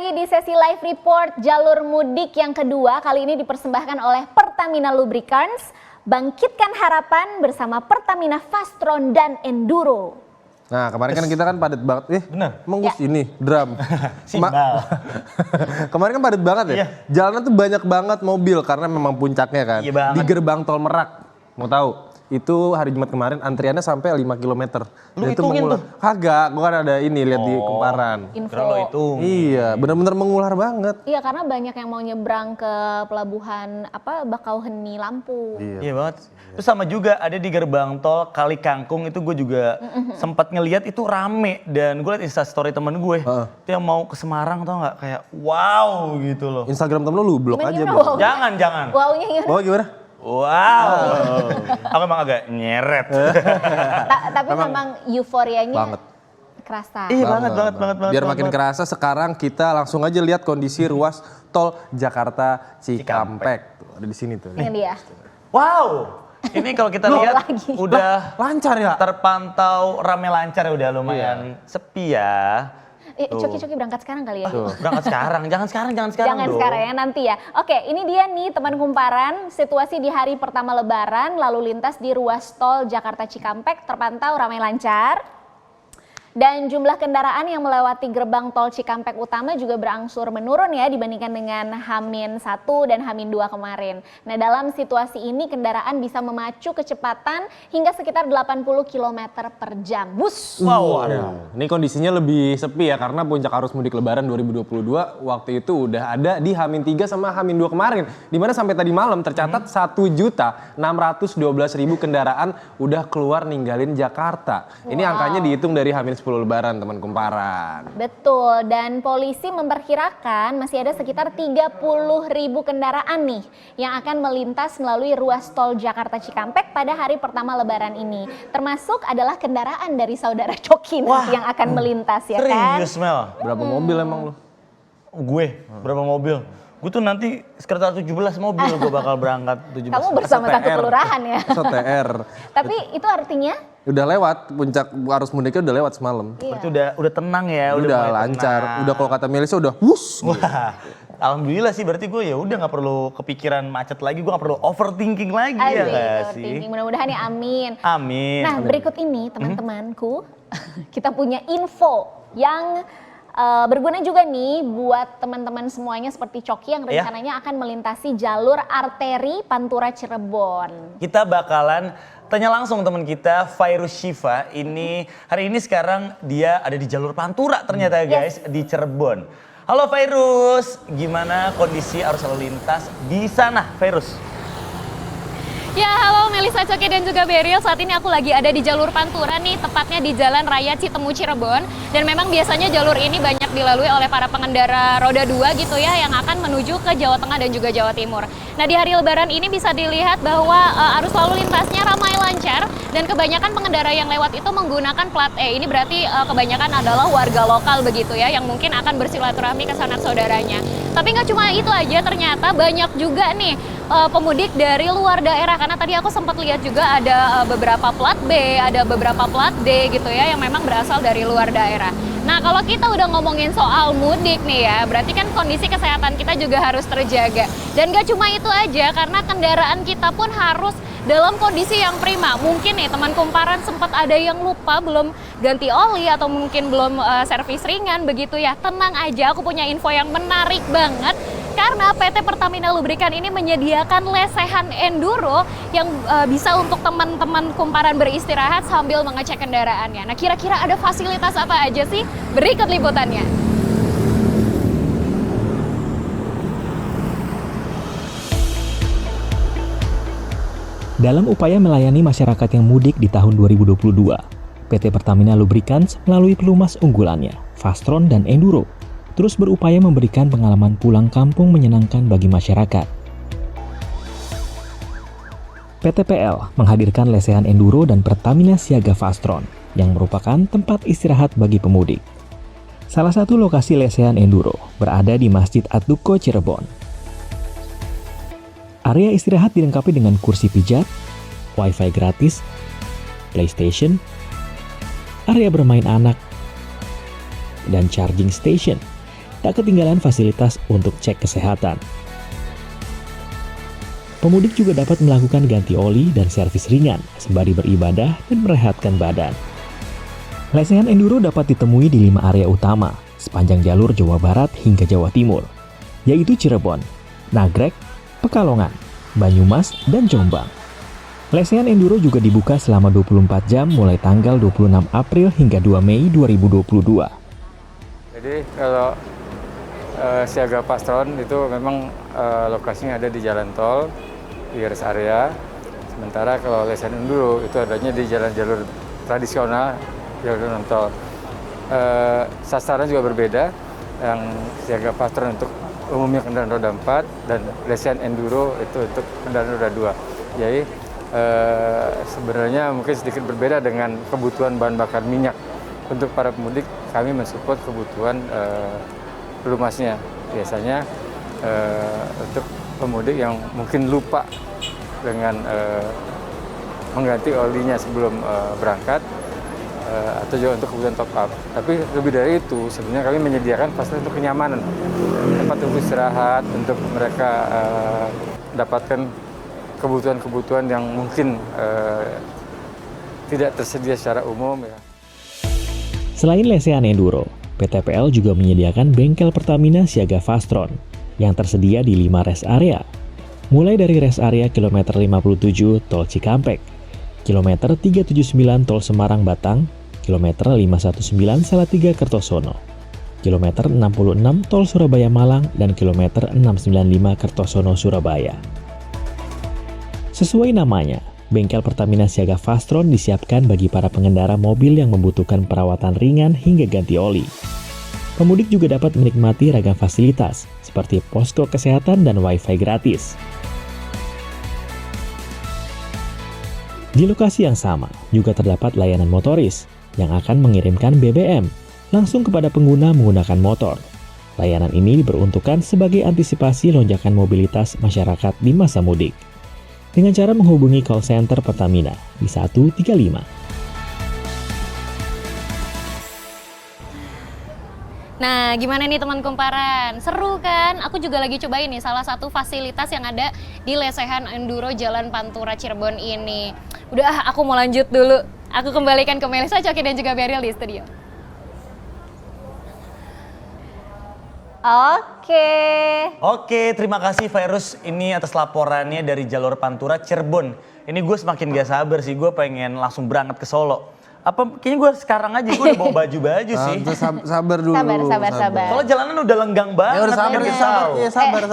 lagi di sesi live report jalur mudik yang kedua. Kali ini dipersembahkan oleh Pertamina Lubricants. Bangkitkan harapan bersama Pertamina Fastron dan Enduro. Nah kemarin kan kita kan padat banget. Bener. Emang gue ini drum. Simbal. Kemarin kan padat banget ya. Iya. Jalanan tuh banyak banget mobil karena memang puncaknya kan. Iya banget. Di gerbang tol Merak. Mau tahu? Itu hari Jumat kemarin antriannya sampai 5 km. Lu hitungin tuh? Kagak, gue kan ada ini lihat di Kumparan. Info. Kira lo itu. Iya, benar-benar mengular banget. Iya, karena banyak yang mau nyebrang ke pelabuhan Bakauheni Lampung. Iya banget. Terus sama juga ada di gerbang tol Kali Kangkung itu gue juga sempat ngeliat itu rame. Dan gue liat instastory temen gue. Itu yang mau ke Semarang tau gak? Kayak wow gitu loh. Instagram temen lu blok aja. Gimana, Bang. wow? Jangan. Wownya gimana? Oh gimana? Wow. Aku emang agak nyeret. Tapi memang euforianya Banget. kerasa. Iya banget. Biar makin kerasa sekarang kita langsung aja lihat kondisi ruas tol Jakarta Cikampek. Tuh, ada di sini tuh. Ini dia. Wow. Ini kalau kita lihat lagi. udah Lancar ya? terpantau rame lancar ya, udah lumayan sepi ya. Coki-coki berangkat sekarang kali ya? Berangkat sekarang, jangan sekarang Jangan dong. sekarang ya, nanti ya. Oke, ini dia nih teman kumparan, situasi di hari pertama lebaran, lalu lintas di ruas tol Jakarta Cikampek terpantau ramai lancar. Dan jumlah kendaraan yang melewati gerbang tol Cikampek utama juga berangsur menurun ya dibandingkan dengan H-1 dan H-2 kemarin. Nah dalam situasi ini kendaraan bisa memacu kecepatan hingga sekitar 80 km per jam. Bus! Wow. Ini kondisinya lebih sepi ya karena puncak arus mudik lebaran 2022 waktu itu udah ada di H-3 sama H-2 kemarin. Dimana sampai tadi malam tercatat 1.612.000 kendaraan udah keluar ninggalin Jakarta. Ini angkanya dihitung dari H-10 lebaran teman kumparan. Betul, dan polisi memperkirakan masih ada sekitar 30.000 kendaraan nih yang akan melintas melalui ruas tol Jakarta Cikampek pada hari pertama lebaran ini. Termasuk adalah kendaraan dari saudara Coki nanti yang akan melintas ya kan? Serius Mel? Berapa mobil emang lu? Gue, berapa mobil? Gue tuh nanti sekitar 17 mobil gue bakal berangkat 17. Kamu bersama satu kelurahan ya? SOTR. Tapi itu artinya? Udah lewat, puncak arus mudiknya udah lewat semalam. Berarti udah tenang ya, Udah mulai lancar, tenang. udah kalau kata Melisa udah wuss. Wah, alhamdulillah sih berarti gue ya udah nggak perlu kepikiran macet lagi, gue nggak perlu overthinking lagi ya nggak sih? Overthinking. Mudah-mudahan ya amin. Amin. Nah berikut ini teman-temanku, kita punya info yang berguna juga nih buat teman-teman semuanya seperti Coki yang rencananya akan melintasi jalur arteri Pantura Cirebon. Kita bakalan tanya langsung teman kita Fairuz Syifa. Ini hari ini sekarang dia ada di jalur Pantura ternyata guys, di Cirebon. Halo Fairuz, gimana kondisi arus lalu lintas di sana Fairuz? Ya halo Melisa, Coki dan juga Beril, saat ini aku lagi ada di jalur Pantura nih, tepatnya di Jalan Raya Citemu Cirebon. Dan memang biasanya jalur ini banyak dilalui oleh para pengendara roda 2 gitu ya, yang akan menuju ke Jawa Tengah dan juga Jawa Timur. Nah di hari lebaran ini bisa dilihat bahwa arus lalu lintasnya ramai lancar dan kebanyakan pengendara yang lewat itu menggunakan plat E. Ini berarti kebanyakan adalah warga lokal begitu ya, yang mungkin akan bersilaturahmi ke sanak saudaranya. Tapi nggak cuma itu aja, ternyata banyak juga nih pemudik dari luar daerah. Karena tadi aku sempat lihat juga ada beberapa plat B, ada beberapa plat D gitu ya yang memang berasal dari luar daerah. Nah kalau kita udah ngomongin soal mudik nih ya, berarti kan kondisi kesehatan kita juga harus terjaga. Dan gak cuma itu aja, karena kendaraan kita pun harus dalam kondisi yang prima. Mungkin nih teman kumparan sempat ada yang lupa belum ganti oli atau mungkin belum servis ringan begitu ya. Tenang aja, aku punya info yang menarik banget. Karena PT Pertamina Lubricants ini menyediakan lesehan enduro yang bisa untuk teman-teman kumparan beristirahat sambil mengecek kendaraannya. Nah kira-kira ada fasilitas apa aja sih? Berikut liputannya. Dalam upaya melayani masyarakat yang mudik di tahun 2022, PT Pertamina Lubricants melalui pelumas unggulannya, Fastron dan Enduro, terus berupaya memberikan pengalaman pulang kampung menyenangkan bagi masyarakat. PT PL menghadirkan lesehan Enduro dan Pertamina Siaga Fastron yang merupakan tempat istirahat bagi pemudik. Salah satu lokasi lesehan Enduro berada di Masjid At-Duqo Cirebon. Area istirahat dilengkapi dengan kursi pijat, wifi gratis, PlayStation, area bermain anak, dan charging station tak ketinggalan fasilitas untuk cek kesehatan. Pemudik juga dapat melakukan ganti oli dan servis ringan sembari beribadah dan merehatkan badan. Lesehan enduro dapat ditemui di 5 area utama sepanjang jalur Jawa Barat hingga Jawa Timur, yaitu Cirebon, Nagrek, Pekalongan, Banyumas, dan Jombang. Lesehan enduro juga dibuka selama 24 jam mulai tanggal 26 April hingga 2 Mei 2022. Jadi kalau siaga Fastron itu memang lokasinya ada di jalan tol, di rest area. Sementara kalau lesehan enduro itu adanya di jalan-jalur tradisional, jalur non tol. Sasaran juga berbeda. Yang siaga Fastron untuk umumnya kendaraan roda 4 dan lesehan enduro itu untuk kendaraan roda 2. Jadi sebenarnya mungkin sedikit berbeda dengan kebutuhan bahan bakar minyak. Untuk para pemudik kami mensupport kebutuhan pelumasnya. Biasanya untuk pemudik yang mungkin lupa dengan mengganti olinya sebelum berangkat atau juga untuk kebutuhan top up. Tapi lebih dari itu sebenarnya kami menyediakan fasilitas untuk kenyamanan, tempat untuk istirahat, untuk mereka dapatkan kebutuhan-kebutuhan yang mungkin tidak tersedia secara umum ya. Selain lesehan enduro, PTPL juga menyediakan bengkel Pertamina siaga Fastron yang tersedia di 5 rest area. Mulai dari rest area kilometer 57 Tol Cikampek, kilometer 379 Tol Semarang Batang, kilometer 519 Salatiga Kertosono, kilometer 66 Tol Surabaya Malang, dan kilometer 695 Kertosono Surabaya. Sesuai namanya, bengkel Pertamina siaga Fastron disiapkan bagi para pengendara mobil yang membutuhkan perawatan ringan hingga ganti oli. Pemudik juga dapat menikmati ragam fasilitas seperti posko kesehatan dan wifi gratis. Di lokasi yang sama juga terdapat layanan motoris yang akan mengirimkan BBM langsung kepada pengguna menggunakan motor. Layanan ini diperuntukkan sebagai antisipasi lonjakan mobilitas masyarakat di masa mudik dengan cara menghubungi call center Pertamina di 135. Nah, gimana nih teman kumparan? Seru kan? Aku juga lagi cobain nih salah satu fasilitas yang ada di lesehan enduro Jalan Pantura Cirebon ini. Udah, aku mau lanjut dulu. Aku kembalikan ke Melisa Coki dan juga Beryl di studio. Oke, terima kasih Virus ini atas laporannya dari jalur Pantura Cirebon. Ini gue semakin gak sabar sih, gue pengen langsung berangkat ke Solo. Kayaknya gue sekarang aja, gue udah bawa baju-baju sih. Sabar dulu. Sabar. Soalnya jalanan udah lenggang banget. Ya udah sabar.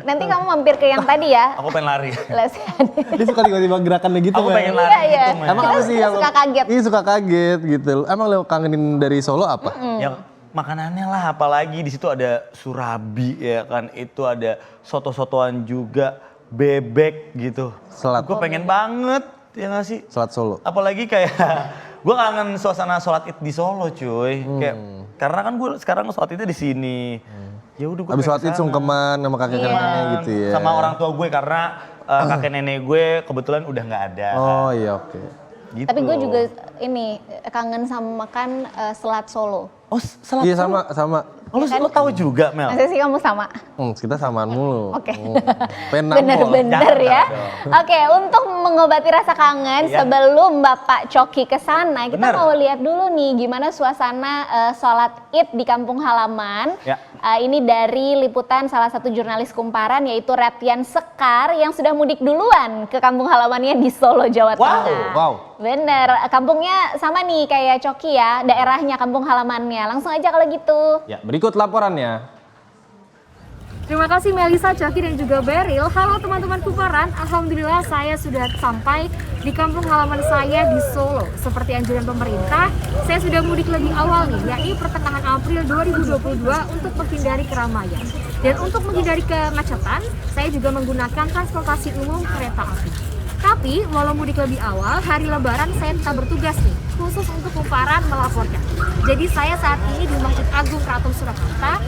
Nanti kamu mampir ke yang tadi ya. Aku pengen lari. Lesehan. Dia suka tiba-tiba gerakannya gitu. Aku pengen lari Iya. gitu, Mel. Emang apa sih? Suka kaget. Iya suka kaget gitu. Emang lo kangenin dari Solo apa? Yang makanannya lah, apalagi di situ ada surabi ya kan, itu ada soto-sotoan juga, bebek gitu. Selat. Gue pengen banget, ya nggak sih? Selat Solo. Apalagi kayak gue kangen suasana sholat id di Solo cuy. Kayak karena kan gue sekarang sholat idnya di sini. Ya udah gue Abis sholat id sungkeman sama kakek-kakeknya gitu ya. sama orang tua gue karena kakek nenek gue kebetulan udah nggak ada. Oh iya oke. Gitu. Tapi gue juga ini kangen sama makan selat Solo. Oh selat. Iya sama. Oh, lo tahu juga Mel? Masa sih kamu sama? Kita samaan mulu. Oke. Bener Bener ya. Oke, untuk mengobati rasa kangen Iya. sebelum Bapak Coki ke sana, kita Bener. mau lihat dulu nih gimana suasana sholat Id di kampung halaman. Ya. Ini dari liputan salah satu jurnalis Kumparan yaitu Retian Sekar yang sudah mudik duluan ke kampung halamannya di Solo, Jawa Tengah. Wow. Bener, kampungnya sama nih kayak Coki ya, daerahnya kampung halamannya. Langsung aja kalau gitu. Ya berikut laporannya. Terima kasih Melisa, Coki dan juga Beryl. Halo teman-teman Kumparan, alhamdulillah saya sudah sampai di kampung halaman saya di Solo. Seperti anjuran pemerintah, saya sudah mudik lebih awal nih, yakni pertengahan April 2022 untuk menghindari keramaian. Dan untuk menghindari kemacetan, saya juga menggunakan transportasi umum kereta api. Tapi walau mudik lebih awal, hari lebaran saya tetap bertugas nih, khusus untuk Kumparan melaporkan. Jadi saya saat ini di Masjid Agung Keraton Surakarta,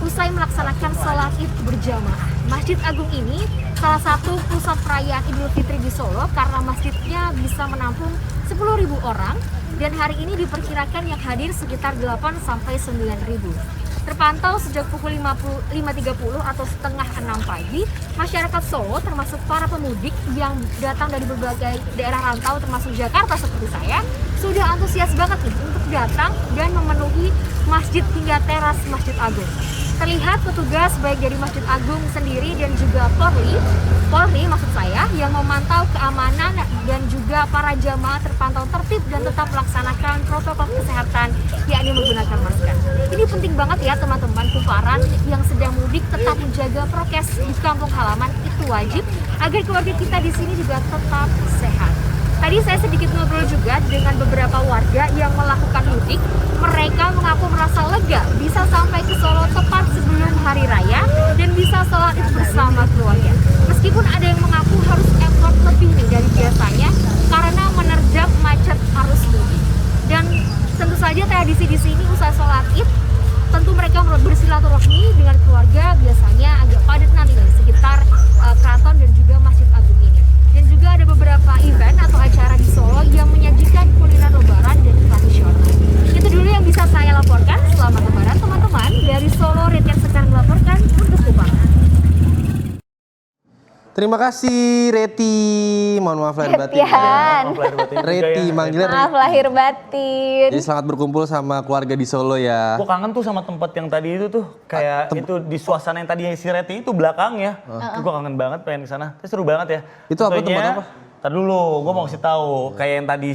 usai melaksanakan sholat id berjamaah. Masjid Agung ini salah satu pusat perayaan Idul Fitri di Solo karena masjidnya bisa menampung 10.000 orang dan hari ini diperkirakan yang hadir sekitar 8-9.000. Terpantau sejak pukul 5.30 atau setengah 6 pagi, masyarakat Solo termasuk para pemudik yang datang dari berbagai daerah rantau termasuk Jakarta seperti saya, sudah antusias banget nih untuk datang dan memenuhi masjid hingga teras Masjid Agung. Terlihat petugas baik dari Masjid Agung sendiri dan juga Polri maksud saya, yang memantau keamanan dan juga para jamaah terpantau tertib dan tetap melaksanakan protokol kesehatan, yakni menggunakan masker. Ini penting banget ya teman-teman Kumparan yang sedang mudik, tetap menjaga prokes di kampung halaman, itu wajib agar keluarga kita di sini juga tetap sehat. Tadi saya sedikit ngobrol juga dengan beberapa warga yang melakukan mudik. Mereka mengaku merasa lega bisa sampai ke Solo tepat sebelum hari raya dan bisa sholat Id bersama keluarga. Meskipun ada yang mengaku harus effort lebih nih dari biasanya karena menerjang macet arus mudik. Dan tentu saja tradisi di sini usai sholat Id, tentu mereka bersilaturahmi dengan keluarga, biasanya agak padat nanti di sekitar keraton dan juga Masjid Agung ini. Dan juga ada beberapa event atau acara di Solo yang menyajikan kuliner lebaran dan tradisional. Itu dulu yang bisa saya laporkan. Selamat lebaran teman-teman. Dari Solo, Retian sekarang melaporkan untuk Kumparan. Terima kasih Reti. Mohon maaf lahir batin. Retian. Reti, manggilnya Maaf Reti. lahir batin. Jadi selamat berkumpul sama keluarga di Solo ya. Gue kangen tuh sama tempat yang tadi itu tuh, kayak itu di suasana yang tadi si Reti itu belakang ya. Gue kangen banget pengen ke sana. Itu seru banget ya. Itu apa, Contohnya, tempat apa? Ntar dulu, gue mau kasih tahu. Kayak yang tadi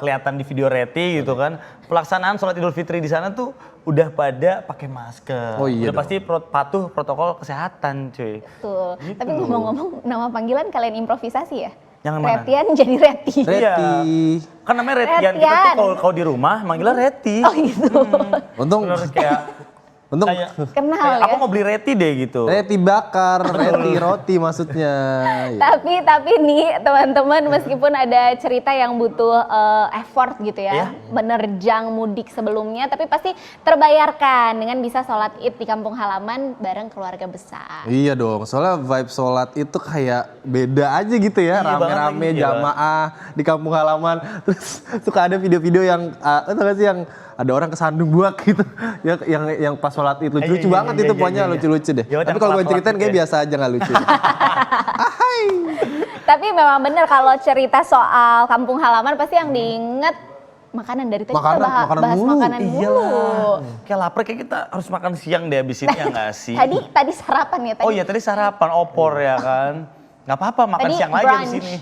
kelihatan di video Reti gitu kan. Pelaksanaan sholat Idul Fitri di sana tuh udah pada pakai masker. Oh iya udah pasti patuh protokol kesehatan, cuy. Betul. Gitu. Tapi ngomong-ngomong, nama panggilan kalian improvisasi ya? Yang mana? Retian jadi Reti. Reti. Iya. Kan namanya Retian. Kita tuh Retian. kalau di rumah manggilnya Reti. Oh gitu. Untung, Bener kayak untung Kenal kayak, ya. aku mau beli Reti deh gitu. Reti bakar, Reti roti maksudnya. Iya. Tapi nih teman-teman, meskipun ada cerita yang butuh effort gitu ya, menerjang mudik sebelumnya, tapi pasti terbayarkan dengan bisa sholat Id di kampung halaman bareng keluarga besar. Iya dong, soalnya vibe sholat itu kayak beda aja gitu ya, Iya banget rame-rame lagi, jamaah di kampung halaman. Terus suka ada video-video yang, tau gak sih yang ada orang kesandung buak gitu, yang pas sholat itu lucu banget itu pokoknya lucu-lucu deh. Ya, Tapi kalau gue yang ceritain telat-telat kayak gitu biasa aja nggak lucu. Tapi memang bener kalau cerita soal kampung halaman pasti yang diinget makanan. Dari tadi kita bahas mulu. makanan mulu. Iyalah. Kayak lapar, kayak kita harus makan siang deh abis ini ya nggak sih? Tadi sarapan ya tadi. Oh iya tadi sarapan opor ya kan. Nggak apa-apa makan Tadi siang lagi brunch. di sini.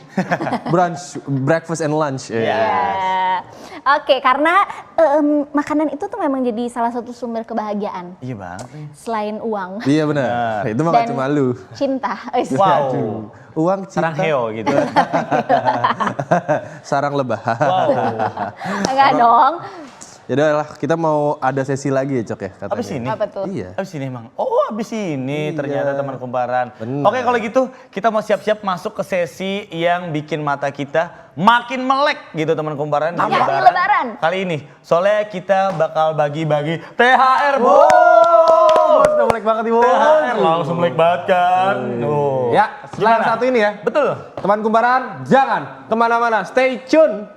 Brunch, breakfast and lunch. Ya. Oke, karena makanan itu tuh memang jadi salah satu sumber kebahagiaan Iya banget nih. selain uang Iya benar. Itu mah gak dan cuma lu. cinta. Wow. Uang cinta. Sarang heo gitu. Sarang lebah. Wow. Enggak dong. Ya udah lah, kita mau ada sesi lagi ya Cok ya katanya. Abis ini? Apa tuh? Iya. Abis ini emang? Oh abis ini ternyata teman kumparan. Benar. Oke kalau gitu kita mau siap-siap masuk ke sesi yang bikin mata kita makin melek gitu teman kumparan. di Iya, di Lebaran. Kali ini soalnya kita bakal bagi-bagi THR Udah melek banget ibu. THR langsung melek banget kan. Tuh. Ya, setelah yang Gimana? satu ini ya. Betul. Teman kumparan, jangan kemana-mana. Stay tune.